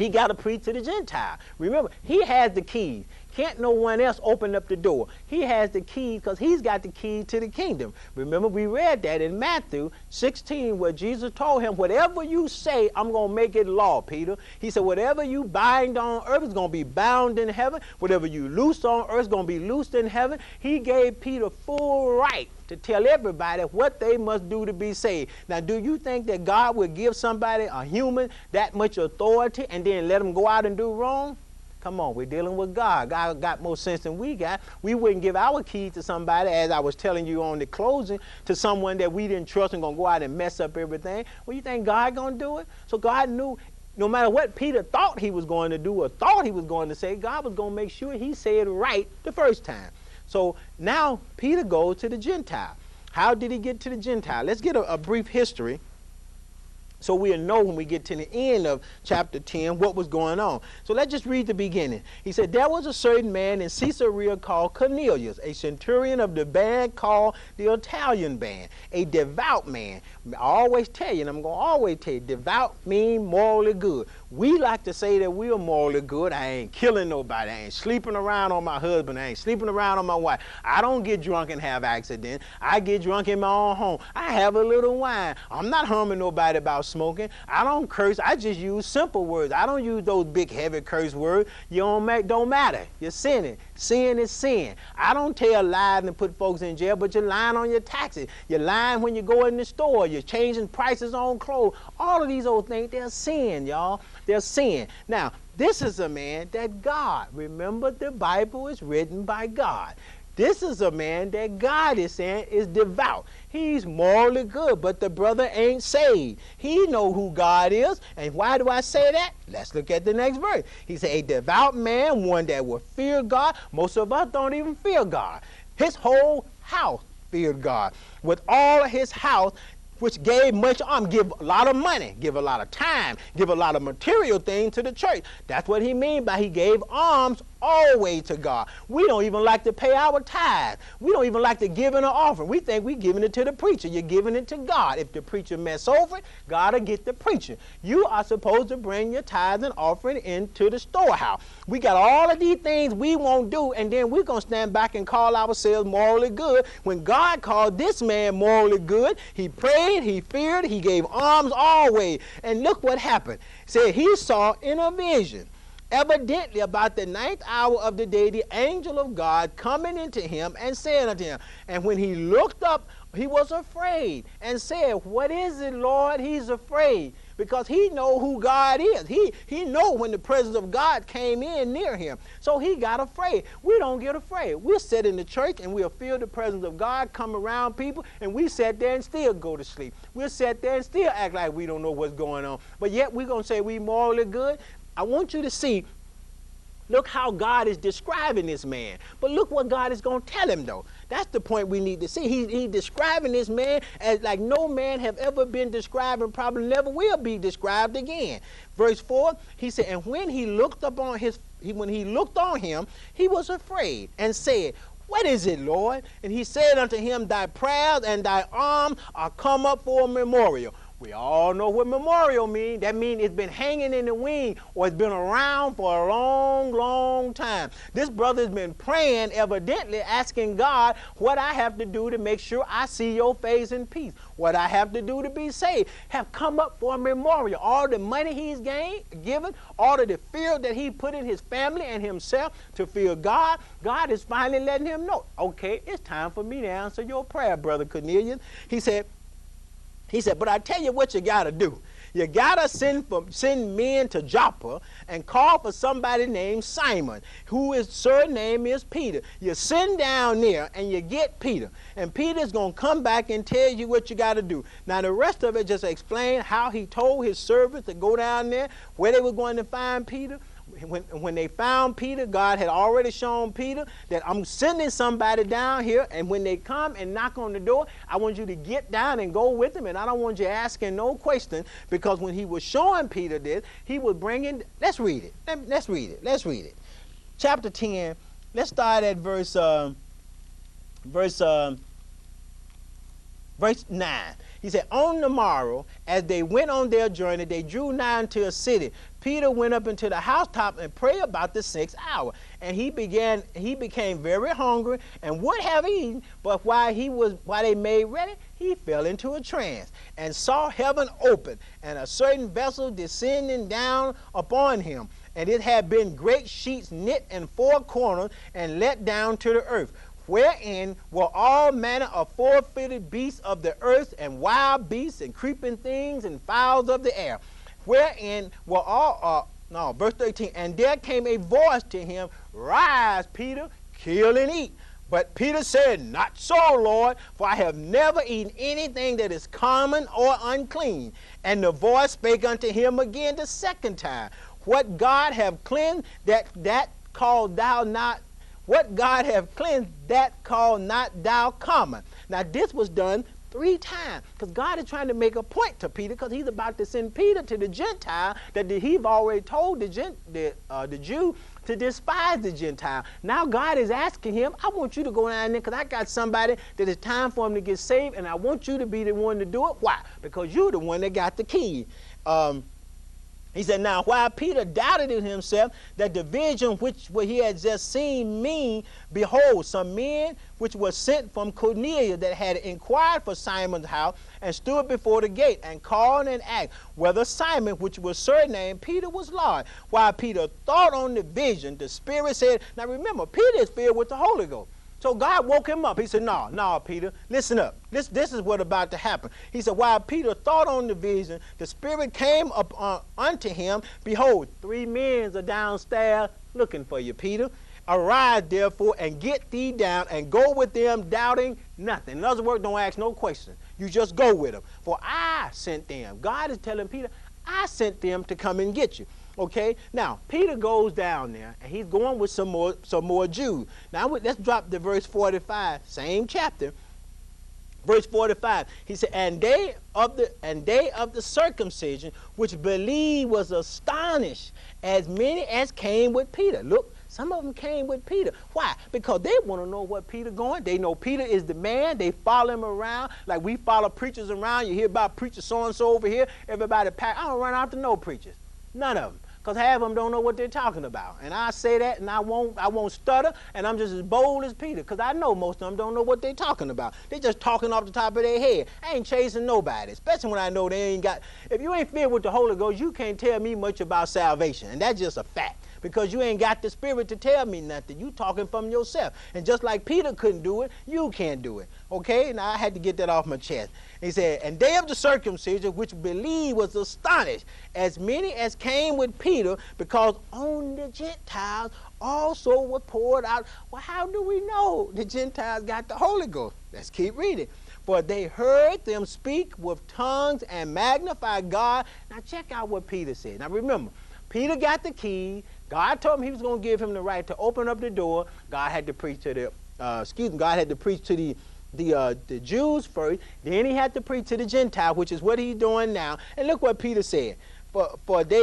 He got to preach to the Gentile. Remember, he has the keys. Can't no one else open up the door. He has the key because he's got the key to the kingdom. Remember, we read that in Matthew 16 where Jesus told him, whatever you say, I'm going to make it law, Peter. He said, whatever you bind on earth is going to be bound in heaven. Whatever you loose on earth is going to be loosed in heaven. He gave Peter full right to tell everybody what they must do to be saved. Now, do you think that God will give somebody, a human, that much authority and then let them go out and do wrong? Come on, we're dealing with God. God got more sense than we got. We wouldn't give our keys to somebody, as I was telling you on the closing, to someone that we didn't trust and going to go out and mess up everything. Well, you think God going to do it? So God knew no matter what Peter thought he was going to do or thought he was going to say, God was going to make sure he said right the first time. So now Peter goes to the Gentile. How did he get to the Gentile? Let's get a brief history, so we'll know when we get to the end of chapter 10 what was going on. So let's just read the beginning. He said, there was a certain man in Caesarea called Cornelius, a centurion of the band called the Italian band, a devout man. I always tell you, and I'm going to always tell you, devout means morally good. We like to say that we are morally good. I ain't killing nobody. I ain't sleeping around on my husband. I ain't sleeping around on my wife. I don't get drunk and have accidents. I get drunk in my own home. I have a little wine. I'm not harming nobody about smoking. I don't curse. I just use simple words. I don't use those big heavy curse words. You don't matter. You're sinning. Sin is sin. I don't tell lies and put folks in jail, but you're lying on your taxes. You're lying when you go in the store. You're changing prices on clothes. All of these old things, they're sin, y'all. They're sin. Now, this is a man that God, remember the Bible is written by God. This is a man that God is saying is devout. He's morally good, but the brother ain't saved. He know who God is. And why do I say that? Let's look at the next verse. He said, a devout man, one that will fear God. Most of us don't even fear God. His whole house feared God. With all of his house, which gave much give a lot of money, give a lot of time, give a lot of material things to the church. That's what he means by he gave alms always to God. We don't even like to pay our tithes. We don't even like to give in an offering. We think we're giving it to the preacher. You're giving it to God. If the preacher mess over it, God will get the preacher. You are supposed to bring your tithes and offering into the storehouse. We got all of these things we won't do, and then we're going to stand back and call ourselves morally good. When God called this man morally good, he prayed, he feared, he gave alms always. And look what happened. It said he saw in a vision, evidently about the 9th hour of the day, the angel of God coming into him and saying unto him, and when he looked up, he was afraid and said, what is it, Lord? He's afraid because he know who God is. He know when the presence of God came in near him. So he got afraid. We don't get afraid. We'll sit in the church and we'll feel the presence of God come around people, and we sit there and still go to sleep. We'll sit there and still act like we don't know what's going on. But yet we're going to say we morally good. I want you to see, look how God is describing this man. But look what God is going to tell him, though. That's the point we need to see. He's describing this man as like no man have ever been described and probably never will be described again. Verse 4, he said, and when he looked upon when he looked on him, he was afraid and said, what is it, Lord? And he said unto him, thy prayers and thy alms are come up for a memorial. We all know what memorial means. That means it's been hanging in the wing, or it's been around for a long, long time. This brother's been praying, evidently asking God what I have to do to make sure I see your face in peace. What I have to do to be saved have come up for a memorial. All the money he's given, all of the fear that he put in his family and himself to fear God, God is finally letting him know, okay, it's time for me to answer your prayer, Brother Cornelius. He said, but I tell you what you got to do. You got to send men to Joppa and call for somebody named Simon, whose surname is Peter. You send down there and you get Peter. And Peter's going to come back and tell you what you got to do. Now, the rest of it just explain how he told his servants to go down there, where they were going to find Peter. When they found Peter, God had already shown Peter that I'm sending somebody down here, and when they come and knock on the door, I want you to get down and go with them, and I don't want you asking no question, because when he was showing Peter this, he was bringing, let's read it. Let's read it. Chapter 10, let's start at verse Verse 9. He said, on the morrow, as they went on their journey, they drew nigh unto a city. Peter went up into the housetop and prayed about the 6th hour. And he became very hungry and would have eaten, but while they made ready, he fell into a trance and saw heaven open and a certain vessel descending down upon him. And it had been great sheets knit in 4 corners and let down to the earth, wherein were all manner of 4-footed beasts of the earth, and wild beasts, and creeping things, and fowls of the air. Wherein were all, verse 13, and there came a voice to him, rise, Peter, kill and eat. But Peter said, not so, Lord, for I have never eaten anything that is common or unclean. And the voice spake unto him again the 2nd time, what God have cleansed, that call thou not. What God have cleansed, that call not thou common. Now this was done 3 times, because God is trying to make a point to Peter, because he's about to send Peter to the Gentile that he've already told the Jew to despise the Gentile. Now God is asking him, I want you to go down there, because I got somebody that it's time for him to get saved, and I want you to be the one to do it. Why? Because you're the one that got the key. He said, now while Peter doubted in himself that the vision which he had just seen mean, behold, some men which were sent from Cornelius that had inquired for Simon's house, and stood before the gate, and called and asked whether Simon, which was surnamed Peter, was Lord. While Peter thought on the vision, the Spirit said, now remember, Peter is filled with the Holy Ghost. So God woke him up. He said, no, Peter, listen up. This is what about to happen. He said, while Peter thought on the vision, the Spirit came up unto him. Behold, 3 men are downstairs looking for you, Peter. Arise, therefore, and get thee down, and go with them, doubting nothing. In other words, don't ask no questions. You just go with them. For I sent them. God is telling Peter, I sent them to come and get you. Okay, now Peter goes down there, and he's going with some more Jews. Now let's drop to verse 45, same chapter. Verse 45, he said, and they of the circumcision which believed was astonished, as many as came with Peter. Look, some of them came with Peter. Why? Because they want to know what Peter going. They know Peter is the man. They follow him around like we follow preachers around. You hear about preacher so-and-so over here. Everybody pack. I don't run after no preachers. None of them. Because half of them don't know what they're talking about. And I say that, and I won't stutter, and I'm just as bold as Peter, because I know most of them don't know what they're talking about. They're just talking off the top of their head. I ain't chasing nobody, especially when I know they ain't got... If you ain't filled with the Holy Ghost, you can't tell me much about salvation, and that's just a fact. Because you ain't got the Spirit to tell me nothing. You talking from yourself. And just like Peter couldn't do it, you can't do it. Okay? Now I had to get that off my chest. He said, and they of the circumcision which believed was astonished, as many as came with Peter, because on the Gentiles also were poured out. Well, how do we know the Gentiles got the Holy Ghost? Let's keep reading. For they heard them speak with tongues and magnify God. Now check out what Peter said. Now remember, Peter got the key. God told him he was going to give him the right to open up the door. God had to preach to the, God had to preach to the Jews first. Then he had to preach to the Gentiles, which is what he's doing now. And look what Peter said. For they